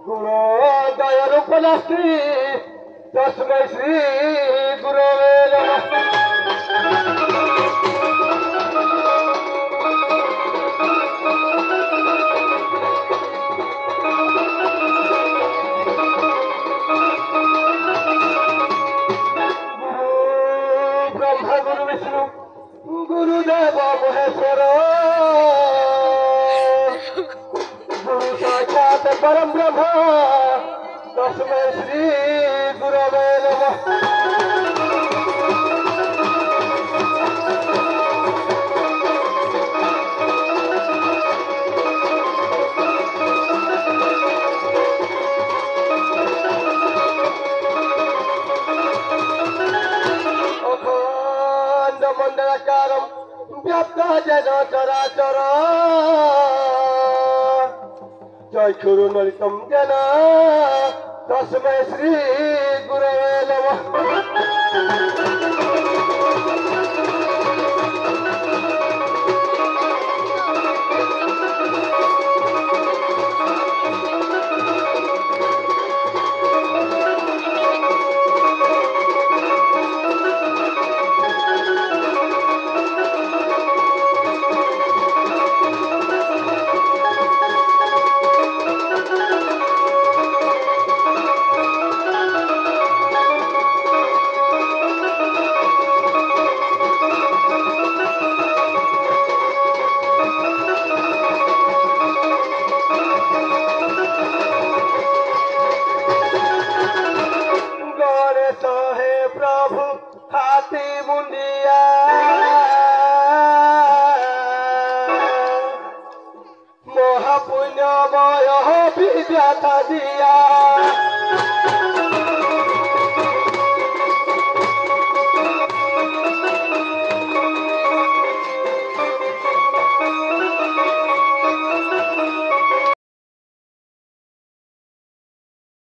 गुण दया रूप नास्ति तस्मै श्री गुरवे नमः। ब्रह्मा गुरु विष्णु गुरुदेव महेश्वर गुरु साक्षात परम ब्रह्म तस्मै श्री गुरवे नमः। अखंड मंडलाकारं व्याप्त जेन चराचर चक्षुरुन्मिलितं येन तस्मै श्री गुरवे नमः। प्रभु हाथी मुंडिया महापुण्यमय विद्या दिया